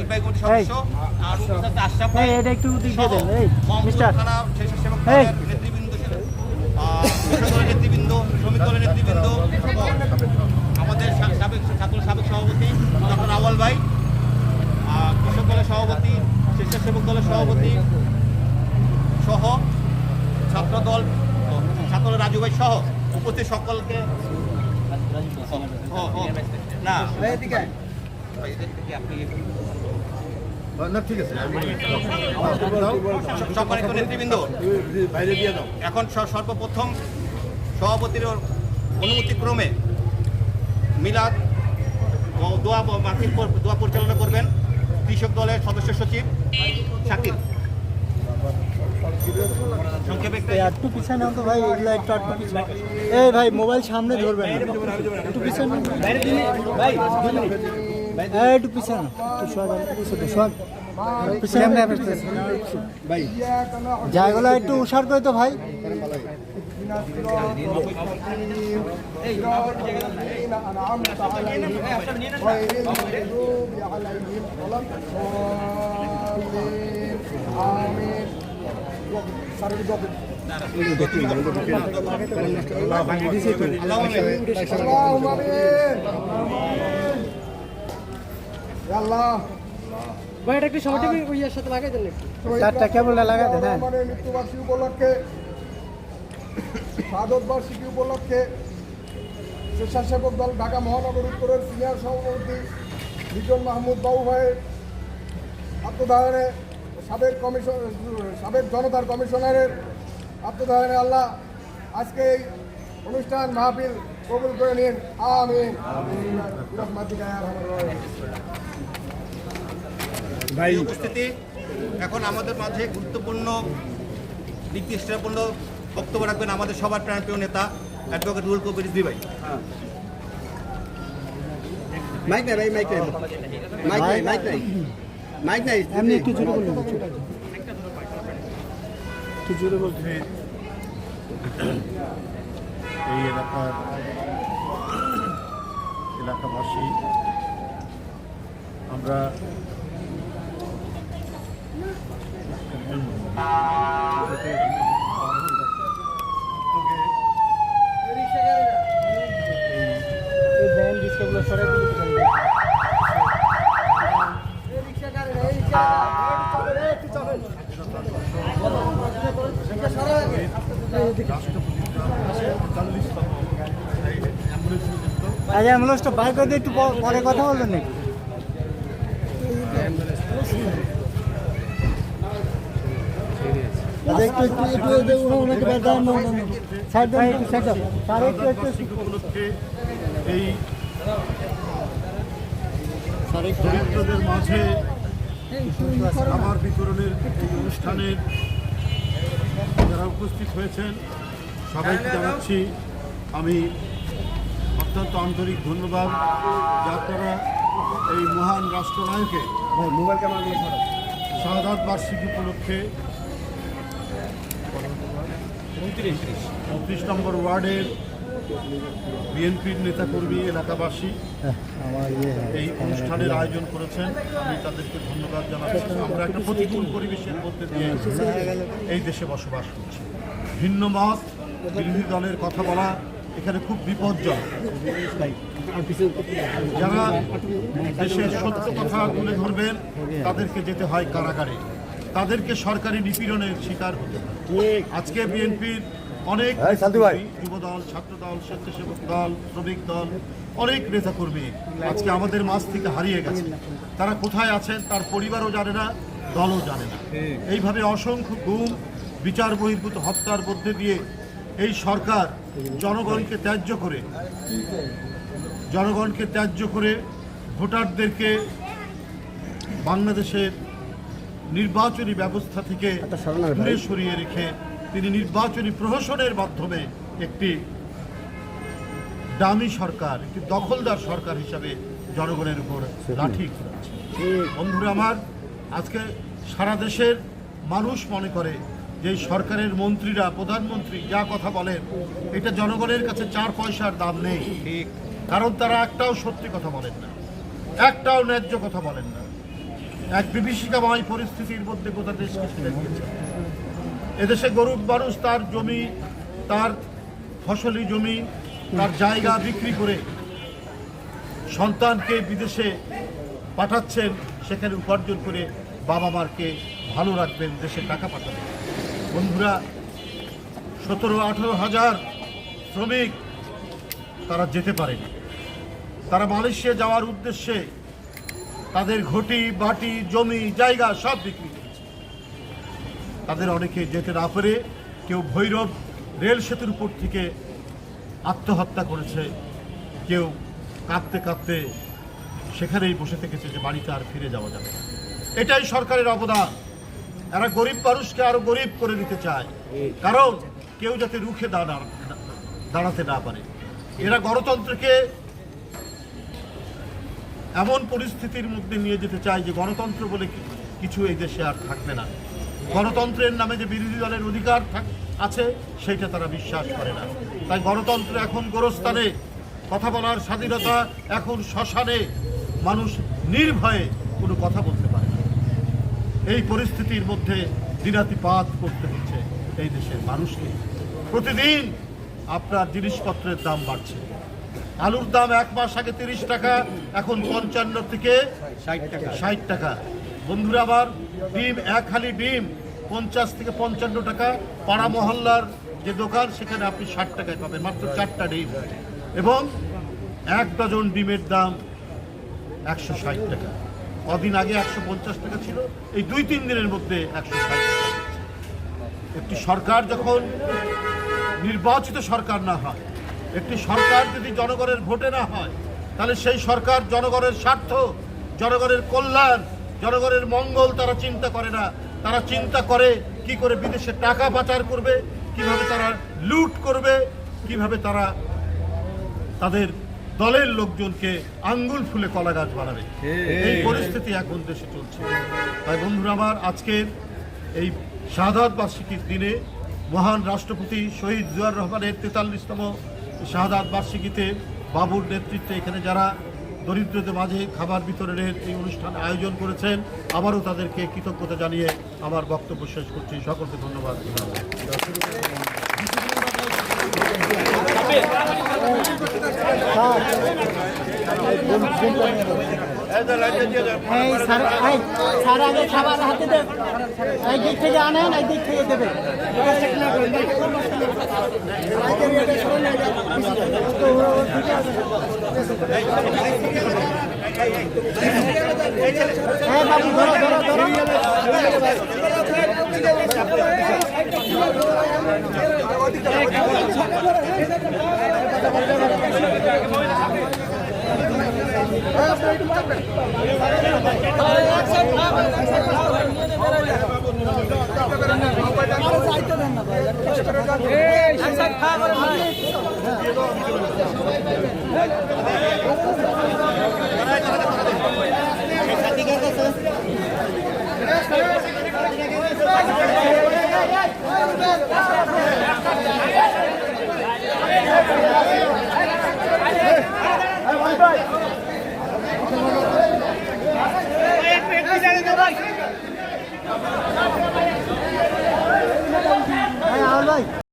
নির্বাহী কমিটির সদস্য আর উপদেষ্টা আশরাফ ভাই, এটা একটু দিকে দেন। এই মিস্টার থানা স্বেচ্ছাসেবক দলের নেতৃবৃন্দ, কৃষক দলের নেতৃবৃন্দ, শ্রমিক দলের নেতৃবৃন্দ, আমাদের সাবেক সভাপতি ডক্টর আওয়াল ভাই, কৃষক দলের সভাপতি, স্বেচ্ছাসেবক দলের সভাপতি সহ ছাত্রদল রাজু ভাই সহ উপস্থিত সকলকে সম্মানিত নেতৃবৃন্দ, এখন সর্বপ্রথম সভাপতির অনুমতিক্রমে মিলাদ ও দোয়া মাহফিল দোয়া পরিচালনা করবেন কৃষক দলের সদস্য সচিব শাকির। সংক্ষেপে একটু পিছনে তো ভাই, এগুলো একটু পিছনে। এই ভাই মোবাইল সামনে ধরবেন, একটু পিছনে ভাই, একটু পিছনে, ভাই জায়গাগুলো একটু উষার করে তো ভাই। মৃত্যুবার্ষিকী উপলক্ষে, শাহাদত বার্ষিকী উপলক্ষে স্বেচ্ছাসেবক দল ঢাকা মহানগর উত্তরের সিনিয়র সভাপতি লিটন মাহমুদ বাবু ভাইয়ের আত্মদায়নে, সাবেক জনতার কমিশনারের আত্মদায়নে আল্লাহ আজকে এই অনুষ্ঠান মাহফিল কবুল করে নিন, আমিন। ভাই উপস্থিতি, এখন আমাদের মাঝে গুরুত্বপূর্ণ নির্দিষ্টপূর্ণ বক্তব্য রাখবেন আমাদের সবার প্রাণপ্রিয় নেতা অ্যাডভোকেট রুহুল কবির রিজভী ভাই। মাইক নাই ভাই, মাইক নাই, মাইক নাই, মাইক নাই, মাইক নাই, এমনি একটু জোরে বলুন, একটু জোরে বলতে। এই এলাকাবাসী আমরা আচ্ছা অ্যাম্বুলেন্সটা বাইক করে একটু পরে কথা বলবেন নাকি? এই দরিদ্রদের মাঝে খাবার বিতরণের এই অনুষ্ঠানের যারা উপস্থিত হয়েছেন সবাইকে জানাচ্ছি আমি অত্যন্ত আন্তরিক ধন্যবাদ যে আপনারা এই মহান রাষ্ট্রনায়কের শাহাদাত বার্ষিকী উপলক্ষে 29 নম্বর ওয়ার্ডের বিএনপির নেতাকর্মী এলাকাবাসী এই অনুষ্ঠানের আয়োজন করেছেন। আমি তাদেরকে ধন্যবাদ জানাচ্ছি। আমরা একটা প্রতিকূল পরিবেশের মধ্যে দিয়ে এই দেশে বসবাস করছি। ভিন্ন মত, বিরোধী দলের কথা বলা এখানে খুব বিপজ্জনক। যারা দেশের সত্য কথা তুলে ধরবেন তাদেরকে যেতে হয় কারাগারে, তাদেরকে সরকারি নিপীড়নের শিকার হতে হয়। আজকে বিএনপির অনেক যুবদল, ছাত্রদল, স্বেচ্ছাসেবক দল, শ্রমিক দল, অনেক নেতাকর্মী আজকে আমাদের মাঝ থেকে হারিয়ে গেছে। তারা কোথায় আছেন তার পরিবারও জানে না, দলও জানে না। এইভাবে অসংখ্য গুম, বিচার বহির্ভূত হত্যার মধ্যে দিয়ে এই সরকার জনগণকে ত্যায্য করে ভোটারদেরকে বাংলাদেশের নির্বাচনী ব্যবস্থা থেকে দূরে সরিয়ে রেখে তিনি নির্বাচনী প্রহসনের মাধ্যমে একটি দামি সরকার, একটি দখলদার সরকার হিসাবে জনগণের উপর লাঠি ঘোরাচ্ছে। বন্ধুরা আমার, আজকে সারা দেশের মানুষ মনে করে যে সরকারের মন্ত্রীরা, প্রধানমন্ত্রী যা কথা বলেন এটা জনগণের কাছে 4 পয়সার দাম নেই। কারণ তারা একটাও সত্যি কথা বলেন না, একটাও ন্যায্য কথা বলেন না। এক বিভীষিকাময় পরিস্থিতির মধ্যে গোটা দেশকে ছেড়ে দিয়েছে। এদেশে গরিব মানুষ তার জমি, তার ফসলি জমি, তার জায়গা বিক্রি করে সন্তানকে বিদেশে পাঠাচ্ছেন, সেখানে উপার্জন করে বাবা মারকে ভালো রাখবেন, দেশে টাকা পাঠাবেন। বন্ধুরা, 17-18 হাজার শ্রমিক তারা যেতে পারেনি। তারা মালয়েশিয়া যাওয়ার উদ্দেশ্যে তাদের ঘটি বাটি জমি জায়গা সব বিক্রি করেছে। তাদের অনেকে যেতে না পেরে কেউ ভৈরব রেল সেতুর উপর থেকে আত্মহত্যা করেছে, কেউ কাঁদতে কাঁদতে সেখানেই বসে থেকেছে যে বাড়িতে আর ফিরে যাওয়া যাবে না। এটাই সরকারের অবদান। এরা গরিব মানুষকে আরো গরিব করে দিতে চায়, কারণ কেউ যাতে রুখে দাঁড়াতে না পারে। এরা গণতন্ত্রকে এমন পরিস্থিতির মধ্যে নিয়ে যেতে চায় যে গণতন্ত্র বলে কিছু এই দেশে আর থাকবে না। গণতন্ত্রের নামে যে বিরোধী দলের অধিকার আছে সেইটা তারা বিশ্বাস করে না। তাই গণতন্ত্র এখন গোরস্থানে, কথা বলার স্বাধীনতা এখন শ্মশানে, মানুষ নির্ভয়ে কোনো কথা বলতে পারে না। এই পরিস্থিতির মধ্যে দিনাতিপাত করতে হচ্ছে এই দেশের মানুষকে। প্রতিদিন আপনার জিনিসপত্রের দাম বাড়ছে। আলুর দাম 1 মাস আগে 30 টাকা, এখন 55 থেকে 60 টাকা। বন্ধুরা আমার, ডিম, এক হালি ডিম 50 থেকে 55 টাকা। পাড়া মহল্লার যে দোকান সেখানে আপনি 60 টাকায় পাবেন মাত্র 4টা ডিম, এবং 1 ডজন ডিমের দাম 160 টাকা। কদিন আগে 150 টাকা ছিল, এই 2-3 দিনের মধ্যে 160 টাকা। একটি সরকার যখন নির্বাচিত সরকার না হয়, একটি সরকার যদি জনগণের ভোটে না হয়, তাহলে সেই সরকার জনগণের স্বার্থ, জনগণের কল্যাণ, জনগণের মঙ্গল তারা চিন্তা করে না। তারা চিন্তা করে কি করে বিদেশে টাকা পাচার করবে, কিভাবে তারা লুট করবে, কিভাবে তারা তাদের দলের লোকজনকে আঙ্গুল ফুলে কলা গাছ বানাবে। এই পরিস্থিতি এখন দেশে চলছে। তাই বন্ধুরা আমার, আজকের এই শাহাদাত বার্ষিকীর দিনে মহান রাষ্ট্রপতি শহীদ জিয়াউর রহমানের 43তম শাহাদাত বার্ষিকীতে বাবুর নেতৃত্বে এখানে যারা দরিদ্রদের মাঝে খাবার বিতরণের এই অনুষ্ঠান আয়োজন করেছেন, আবারও তাদেরকে কৃতজ্ঞতা জানিয়ে আমার বক্তব্য শেষ করছি। সকলকে ধন্যবাদ। স্যার আগে খাবার হাতে দেন, এই দিক থেকে আনেন, এই দিক থেকে দেবেন। হ্যাঁ বাবু, ধরো ধরো ধরো। Hey,